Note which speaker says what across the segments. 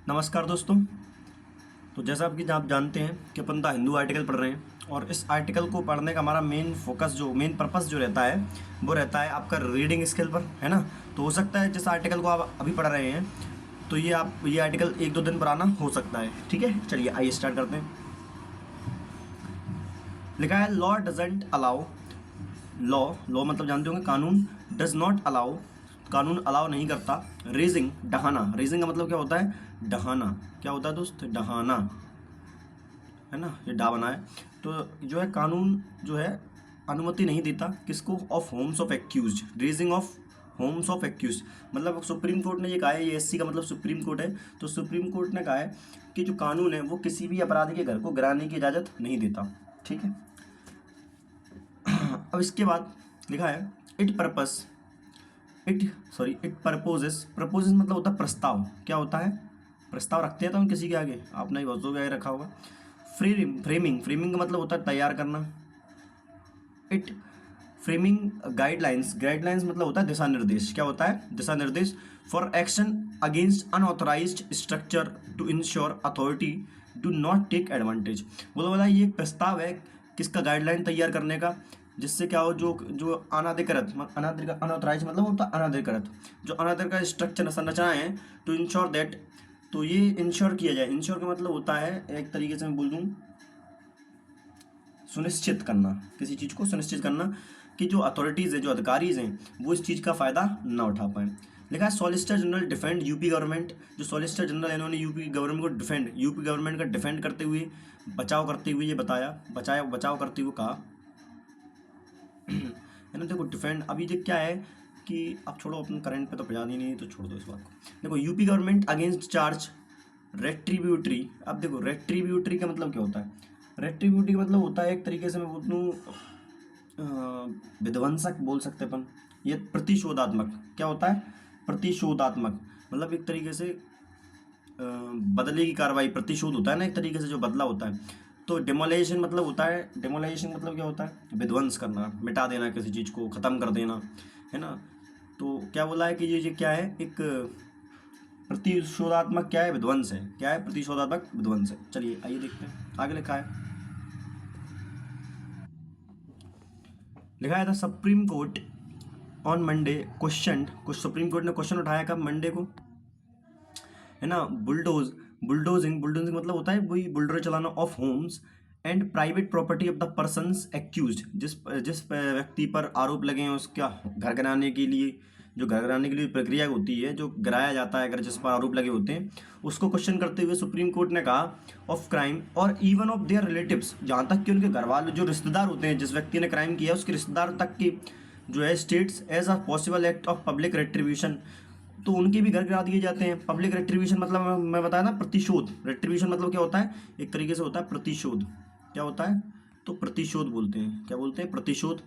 Speaker 1: नमस्कार दोस्तों। तो जैसा आप जानते हैं कि अपन द हिंदू आर्टिकल पढ़ रहे हैं और इस आर्टिकल को पढ़ने का हमारा मेन पर्पस जो रहता है वो रहता है आपका रीडिंग स्किल पर, है ना। तो हो सकता है जिस आर्टिकल को आप अभी पढ़ रहे हैं तो ये आर्टिकल 1-2 दिन पुराना हो सकता है। ठीक है, चलिए आइए स्टार्ट करते हैं। लिखा है law doesn't allow. Law law मतलब जानते होंगे कानून। डज नॉट अलाउ, कानून अलाउ नहीं करता। रेजिंग डहाना, रेजिंग का मतलब क्या होता है? डहाना। क्या होता है दोस्त? डहाना, है ना, ये डा बना है। तो जो है कानून जो है अनुमति नहीं देता किसको? Of homes of accused, raising of homes of accused. मतलब सुप्रीम कोर्ट ने ये कहा है, ये एससी का मतलब सुप्रीम कोर्ट है। तो सुप्रीम कोर्ट ने कहा है कि जो कानून है वो किसी भी अपराधी के घर को गिराने की इजाज़त नहीं देता। ठीक है। अब इसके बाद लिखा है it purpose it proposes. Proposes मतलब होता है प्रस्ताव। क्या होता है? प्रस्ताव रखते हैं तो हम किसी के आगे, आपने ही बहुतों के आगे रखा होगा। फ्रेमिंग, फ्रेमिंग का मतलब होता है तैयार करना। इट फ्रेमिंग गाइडलाइंस, गाइडलाइंस मतलब होता है दिशा निर्देश। क्या होता है? दिशा निर्देश। For action against unauthorised structure to ensure authority do not take advantage. बोला ये एक प्रस्ताव है किसका? गाइडलाइन तैयार करने का, जिससे क्या हो, जो जो अनाधिकृत अनऑथराइज मतलब होता है अनाधिकृत, जो अनाधिकृत स्ट्रक्चर संरचना है, टू इंश्योर दैट, तो ये इंश्योर किया जाए। इंश्योर का मतलब होता है, एक तरीके से मैं बोल दूँ, सुनिश्चित करना, किसी चीज़ को सुनिश्चित करना कि जो अथॉरिटीज़ हैं, जो अधिकारीज हैं, वो इस चीज़ का फ़ायदा ना उठा पाएँ। लिखा है solicitor general defend UP government. जो सॉलिसिटर जनरल है इन्होंने यूपी गवर्नमेंट को यूपी गवर्नमेंट का डिफेंड करते हुए, बचाव करते हुए ये बताया, बचाव करते हुए कहा, है ना। देखो डिफेंड, अभी ये क्या है कि अब छोड़ो, अपन करंट पे तो पहुँचा ही नहीं, तो छोड़ दो इस बात को। देखो यूपी गवर्नमेंट अगेंस्ट चार्ज रेट्रीब्यूटरी। अब देखो रेट्रीब्यूटरी का मतलब क्या होता है? रेट्रीब्यूटरी का मतलब होता है, एक तरीके से मैं बोल दूँ, विध्वंसक बोल सकते अपन। ये प्रतिशोधात्मक। क्या होता है? प्रतिशोधात्मक मतलब एक तरीके से बदले की कार्रवाई। प्रतिशोध होता है ना एक तरीके से, जो बदला होता है। तो डिमोलेशन मतलब होता है, डिमोलेशन मतलब क्या होता है? विध्वंस करना, मिटा देना, किसी चीज़ को ख़त्म कर देना, है ना। तो क्या बोला है कि ये क्या है? एक प्रतिशोधात्मक क्या है? विध्वंस है। क्या है? प्रतिशोधात्मक विध्वंस है। चलिए आइए देखते हैं आगे लिखा है। लिखा है था supreme court on Monday question, कुछ सुप्रीम कोर्ट ने क्वेश्चन उठाया कब? मंडे को, है ना। बुलडोजिंग मतलब होता है वही बुलडोजर चलाना, of homes and private property of the persons accused. जिस जिस व्यक्ति पर आरोप लगे हैं उसका घर गिराने के लिए, जो घर गिराने के लिए प्रक्रिया होती है, जो गिराया जाता है अगर जिस पर आरोप लगे होते हैं, उसको क्वेश्चन करते हुए सुप्रीम कोर्ट ने कहा ऑफ क्राइम और इवन ऑफ देयर रिलेटिव्स, जहाँ तक कि उनके घर वाले, जो रिश्तेदार होते हैं, जिस व्यक्ति ने क्राइम किया उसके रिश्तेदार तक की जो है, states as a possible act of public retribution, तो उनके भी घर गिरा दिए जाते हैं। पब्लिक रेट्रीब्यूशन मतलब मैं बताया ना, प्रतिशोध। रेट्रीब्यूशन मतलब क्या होता है? एक तरीके से होता है प्रतिशोध। क्या होता है? तो प्रतिशोध बोलते हैं। क्या बोलते हैं? प्रतिशोध,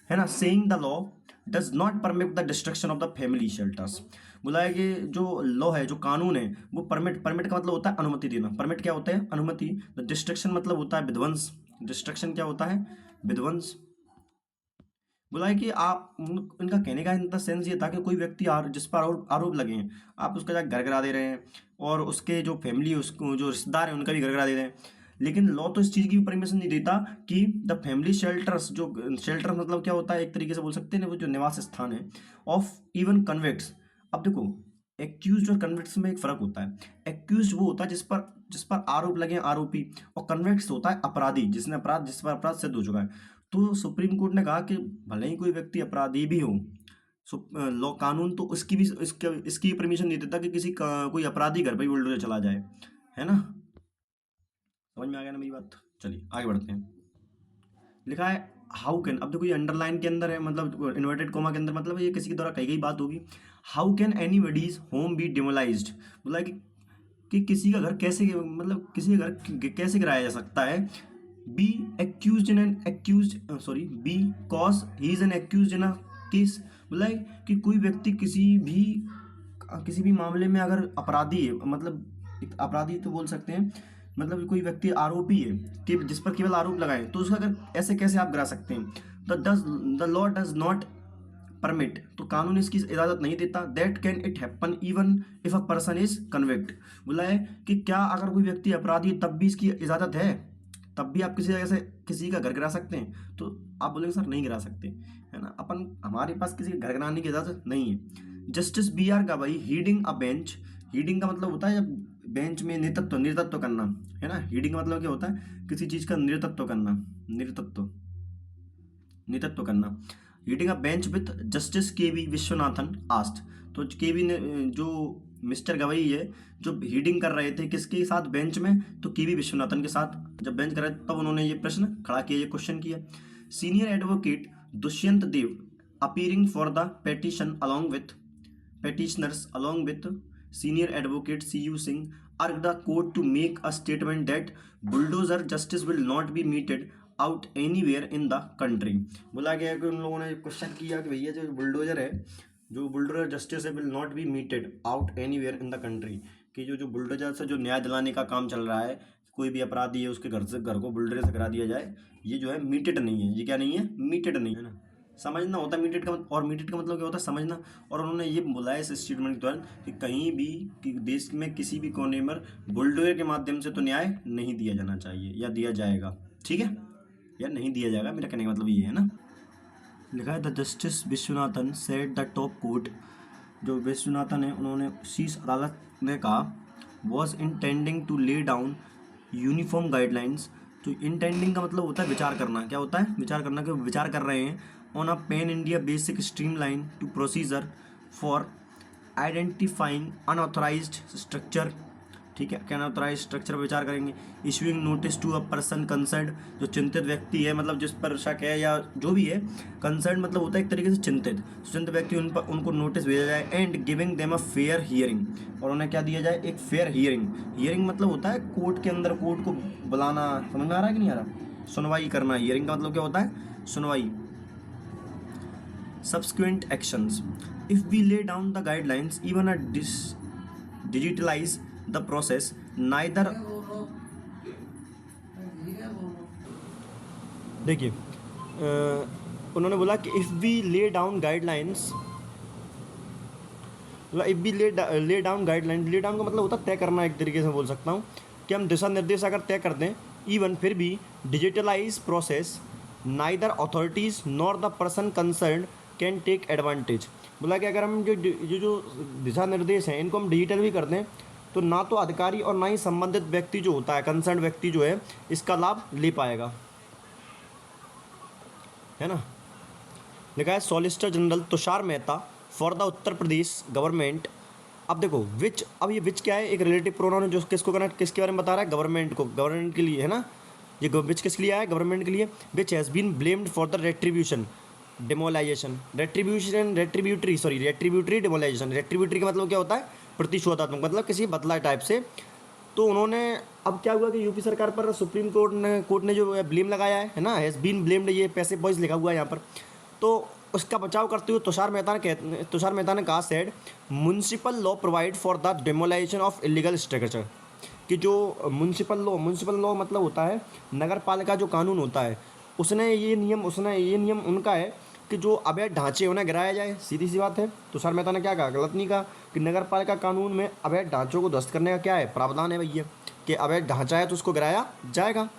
Speaker 1: है ना। Saying the law does not permit the destruction of the family shelters. बोला है कि जो लॉ है, जो कानून है, वो परमिट का मतलब होता है अनुमति देना। परमिट क्या होता है? अनुमति। द डिस्ट्रक्शन मतलब होता है विध्वंस। डिस्ट्रक्शन क्या होता है? विध्वंस। बोला है कि आप इनका कहने का इनका सेंस ये था कि कोई व्यक्ति जिस पर आरोप लगे हैं, आप उसका घर गिरा दे रहे हैं, और उसके जो फैमिली, उसको जो रिश्तेदार हैं, उनका भी घर गिरा दे रहे हैं। लेकिन लॉ तो इस चीज़ की भी परमिशन नहीं देता कि द फैमिली शेल्टर्स, जो शेल्टर मतलब क्या होता है, एक तरीके से बोल सकते हैं ना, वो जो निवास स्थान है, ऑफ इवन कन्विक्ट्स। अब देखो एक्यूज और कन्विक्ट्स में एक फ़र्क होता है। एक्यूज वो होता है जिस पर आरोप लगे हैं, आरोपी, और कन्विक्ट्स होता है अपराधी, जिस पर अपराध सिद्ध हो चुका है। तो सुप्रीम कोर्ट ने कहा कि भले ही कोई व्यक्ति अपराधी भी हो, लॉ कानून तो इसकी परमिशन नहीं देता कि कोई अपराधी घर पर ही बुलडोजर चला जाए, है ना। समझ में आ गया ना मेरी बात? चलिए आगे बढ़ते हैं। लिखा है हाउ कैन, अब देखो ये अंडरलाइन के अंदर है, मतलब इन्वर्टेड कोमा के अंदर, मतलब ये किसी के द्वारा कही गई बात होगी। How can anybody's home be demolished. बोला है कि किसी का घर कैसे, मतलब किसी का घर कैसे गिराया जा सकता है? Be accused in an accused sorry because he is an accused in a case. बोला है कि कोई व्यक्ति किसी भी मामले में अगर अपराधी है, मतलब एक अपराधी तो बोल सकते हैं, मतलब कोई व्यक्ति आरोपी है कि जिस पर केवल आरोप लगाए, तो उसका अगर ऐसे कैसे आप गिरा सकते हैं? The law does not permit, तो कानून इसकी इजाज़त नहीं देता। That can it happen even if a person is convict, बोला है कि क्या अगर कोई व्यक्ति अपराधी है तब भी इसकी इजाज़त है, तब भी आप किसी जगह से किसी का घर गिरा सकते हैं? तो आप बोलेंगे सर नहीं गिरा सकते, है ना, अपन हमारे पास किसी का घर गिराने की इजाज़त नहीं है। जस्टिस बी आर गवाई हीडिंग अ बेंच, हीडिंग का मतलब होता है जब बेंच में नेतृत्व करना, है ना। हीडिंग का मतलब क्या होता है? किसी चीज़ का नेतृत्व करना, नेतृत्व करना। Heading a bench with justice के वी विश्वनाथन आस्ट, तो के वी ने जो मिस्टर गवई है जो हीडिंग कर रहे थे किसके साथ बेंच में, तो के वी विश्वनाथन के साथ जब बेंच कर रहे थे तब उन्होंने ये प्रश्न खड़ा किया, ये क्वेश्चन किया। Senior advocate Dushyant Dave appearing for the petition along with petitioners along with senior advocate CU Singh urged the court to make a statement that bulldozer justice will not be meted out anywhere in the country। बोला गया कि उन लोगों ने question किया कि भैया जो बुलडोजर है, जो बुलडोजर जस्टिस है will not be meted out anywhere in the country, कि जो बुलडोजर से जो न्याय दिलाने का काम चल रहा है, कोई भी अपराधी है उसके घर को बुलडोजर से करा दिया जाए, ये जो है मीटेड नहीं है। ये क्या नहीं है? मीटेड नहीं है ना, समझना होता है मीटेड का। और मीटेड का मतलब क्या होता है? समझना। और उन्होंने ये बोला है इस स्टेटमेंट के दौरान कि कहीं भी कि देश में किसी भी कोने में बुलडोजर के माध्यम से तो न्याय नहीं दिया जाना चाहिए, या दिया जाएगा, ठीक है, या नहीं दिया जाएगा, मेरा कहने का मतलब ये है ना। लिखा है the justice Viswanathan said the top court, जो विश्वनाथन है उन्होंने शीर्ष अदालत ने कहा was intending to lay down uniform guidelines. तो इंटेंडिंग का मतलब होता है विचार करना। क्या होता है? विचार करना, कि विचार कर रहे हैं on a pan India basic streamline to procedure for identifying unauthorised structure, ठीक है, क्या अनऑथराइज स्ट्रक्चर पर विचार करेंगे। Issuing notice to a person concern, जो चिंतित व्यक्ति है, मतलब जिस पर शक है या जो भी है, कंसर्न मतलब होता है एक तरीके से चिंतित व्यक्ति, उनको नोटिस भेजा जाए। And giving them a fair hearing, और उन्हें क्या दिया जाए? एक फेयर हियरिंग। हियरिंग मतलब होता है कोर्ट के अंदर कोर्ट को बुलाना, समझ में आ रहा है कि नहीं आ रहा? सुनवाई करना। हियरिंग का मतलब क्या होता है? सुनवाई। Subsequent actions. If we lay down the guidelines, even a digitalize the process, neither देखिए उन्होंने बोला कि if we lay down guidelines, if we lay down guideline, lay down का मतलब होता है तय करना, एक तरीके से बोल सकता हूँ कि हम दिशा निर्देश अगर तय कर दें, इवन फिर भी digitalise process, neither authorities nor the person concern can take advantage. बोला कि अगर हम जो दिशा निर्देश हैं इनको हम डिजिटल भी कर दें तो ना तो अधिकारी और ना ही संबंधित व्यक्ति जो होता है, कंसर्न व्यक्ति जो है, इसका लाभ ले पाएगा, है ना। लिखा है solicitor general Tushar Mehta for the Uttar Pradesh government. अब देखो विच, अब ये विच क्या है? एक रिलेटिव प्रोनाउन है जो किसको करना, किसके बारे में बता रहा है? गवर्नमेंट को, गवर्नमेंट के लिए, है ना। ये विच किसके लिए आया है? गवर्नमेंट के लिए। Which has been blamed for the retribution demolisation, retributory demolisation. Retributory का मतलब क्या होता है? प्रतिशोधात्मक, मतलब किसी बदला टाइप से। तो उन्होंने, अब क्या हुआ कि यूपी सरकार पर सुप्रीम कोर्ट ने जो ब्लेम लगाया है ना, हैज़ बीन ब्लेम्ड, ये पैसे बॉयज लिखा हुआ है यहाँ पर, तो उसका बचाव करते हुए तुषार मेहता ने कहा said municipal law provide for the demolisation of illegal structure, कि जो म्युनिसिपल लॉ मतलब होता है नगर पालिका जो कानून होता है, उसने ये नियम उनका है कि जो अवैध ढांचे उन्हें गिराया जाए। सीधी सी बात है। तुषार मेहता ने क्या कहा? गलत नहीं कहा, कि नगर पालिका कानून में अवैध ढांचों को ध्वस्त करने का क्या है? प्रावधान है भैया, कि अवैध ढांचा है तो उसको गिराया जाएगा।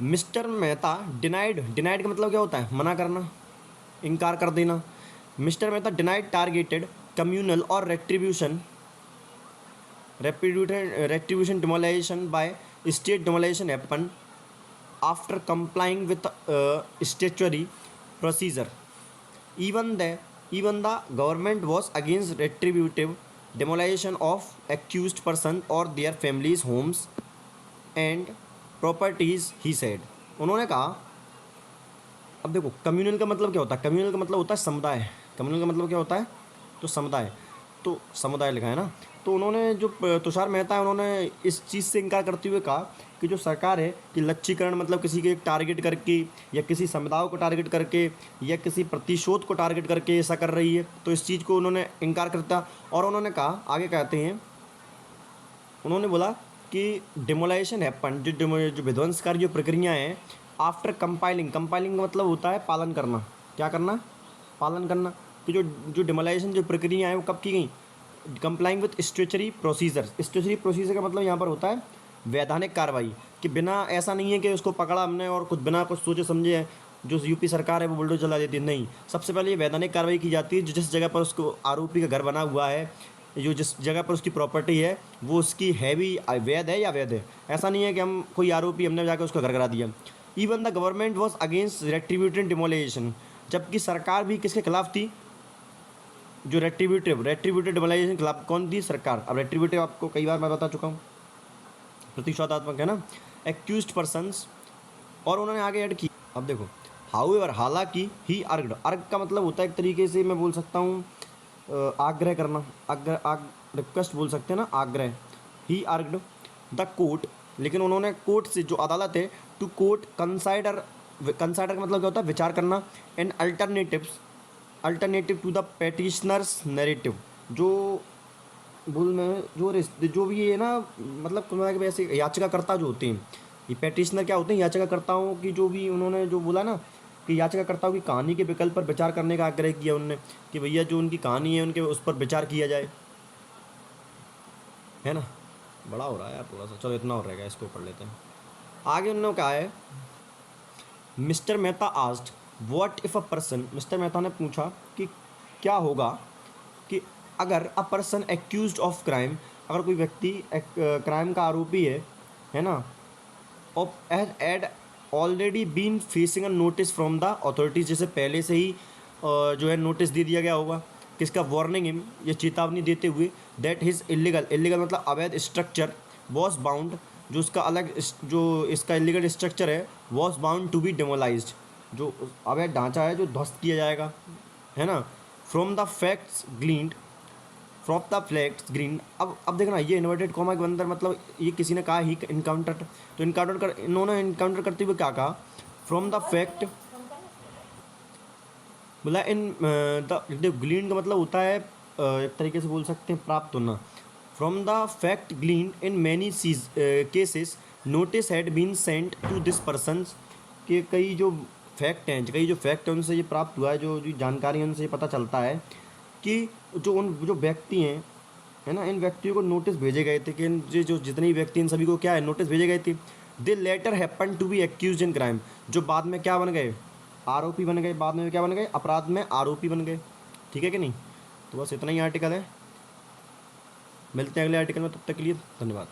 Speaker 1: मिस्टर मेहता डिनाइड का मतलब क्या होता है? मना करना, इनकार कर देना। Mister Mehta denied targeted communal और retribution demolisation by state demolisation happen after complying with statutory procedure. Even the government was against retributive demolition of accused person or their families' homes and properties, he said. उन्होंने कहा, अब देखो communal का मतलब क्या होता है? कम्युनल का मतलब होता है समुदाय। कम्युनल का मतलब क्या होता है? तो समुदाय, तो समुदाय लिखा है ना। तो उन्होंने जो तुषार मेहता है उन्होंने इस चीज़ से इनकार करते हुए कहा कि जो सरकार है कि लक्ष्यीकरण मतलब किसी के टारगेट करके या किसी समुदाय को टारगेट करके या किसी प्रतिशोध को टारगेट करके ऐसा कर रही है, तो इस चीज़ को उन्होंने इनकार करता। और उन्होंने कहा, आगे कहते हैं, उन्होंने बोला कि डिमोलाइजेशन हैपन, जो विध्वंसकारी जो प्रक्रिया हैं, आफ्टर कंपाइलिंग का मतलब होता है पालन करना। क्या करना? पालन करना। कि जो जो डिमोलाइजेशन जो प्रक्रिया है वो कब की गई, complying with statutory procedure. Statutory procedure का मतलब यहाँ पर होता है वैधानिक कार्रवाई, कि बिना, ऐसा नहीं है कि उसको पकड़ा हमने और कुछ बिना कुछ सोचे समझे जो यूपी सरकार है वो बुलडोज चला देती है, नहीं। सबसे पहले ये वैधानिक कार्रवाई की जाती है, जो जिस जगह पर उसको आरोपी का घर बना हुआ है, जो जिस जगह पर उसकी प्रॉपर्टी है वो उसकी है भी वैध है या वैध है। ऐसा नहीं है कि हम कोई आरोपी हमने जाकर उसका घर करा दिया। Even the government was against retributed demolisation, जबकि सरकार भी किसके खिलाफ थी, जो रेट्रीब्यूटेड डिमोलाइजेशन के खिलाफ कौन थी, सरकार। अब रेट्रीब्यूटिव आपको कई बार मैं बता चुका हूँ, प्रतिशोधात्मक है ना, एक्यूज्ड पर्सन्स। और उन्होंने आगे ऐड की, अब देखो, हाउएवर, हालांकि, ही अर्ग्ड, अर्ग का मतलब होता है एक तरीके से मैं बोल सकता हूँ आग्रह करना, रिक्वेस्ट बोल सकते हैं ना, आग्रह। ही अर्ग्ड द कोर्ट, लेकिन उन्होंने कोर्ट से, जो अदालत है, टू कोर्ट कंसाइडर का मतलब क्या होता है, विचार करना, and alternative to the petitioners narrative, जो बोल में जो भी ये ना, मतलब ऐसे याचिकाकर्ता जो होते हैं, ये पेटिशनर क्या होते हैं, याचिकाकर्ताओं की, जो भी उन्होंने जो बोला ना कि याचिकाकर्ताओं की कहानी के विकल्प पर विचार करने का आग्रह किया उन्होंने, कि भैया जो उनकी कहानी है उनके उस पर विचार किया जाए, है ना। बड़ा हो रहा है यार थोड़ा सा, चलो इतना हो रहेगा, इसको पढ़ लेते हैं। आगे उन्होंने कहा है, mister Mehta asked what if a person, mister Mehta ने पूछा कि क्या होगा कि अगर a person accused of crime, अगर कोई व्यक्ति क्राइम का आरोपी है ना, और had already been facing a notice from the authorities, जैसे पहले से ही जो है नोटिस दे दिया गया होगा, किसका, वार्निंग हिम, ये चेतावनी देते हुए, दैट हिज इलीगल मतलब अवैध स्ट्रक्चर वॉज बाउंड, जो उसका अलग जो इसका इलीगल स्ट्रक्चर है, वॉज बाउंड टू बी डेमोलाइज्ड, जो अवैध ढांचा है जो ध्वस्त किया जाएगा, है ना। From the facts gleaned, from the flax green. अब देखना, ये इन्वर्टेड कॉमा के अंदर मतलब ये किसी ने कहा ही इनकाउंटर, तो इन्होंने इनकाउंटर करते हुए क्या कहा, फ्रॉम द फैक्ट, बोला इन द ग्लीन का मतलब होता है एक तरीके से बोल सकते हैं प्राप्त होना। From the fact glean in many cases notice had been sent to this persons, के कई जो फैक्ट हैं उनसे ये प्राप्त हुआ है, जो जानकारी उनसे ये पता चलता है कि जो व्यक्ति हैं, है ना, इन व्यक्तियों को नोटिस भेजे गए थे, कि जो जितने व्यक्ति, इन सभी को क्या है, नोटिस भेजे गए थे। They later happen to be accused in crime, जो बाद में क्या बन गए, आरोपी बन गए, बाद में क्या बन गए, अपराध में आरोपी बन गए। ठीक है कि नहीं। तो बस इतना ही आर्टिकल है, मिलते हैं अगले आर्टिकल में, तब तक के लिए धन्यवाद।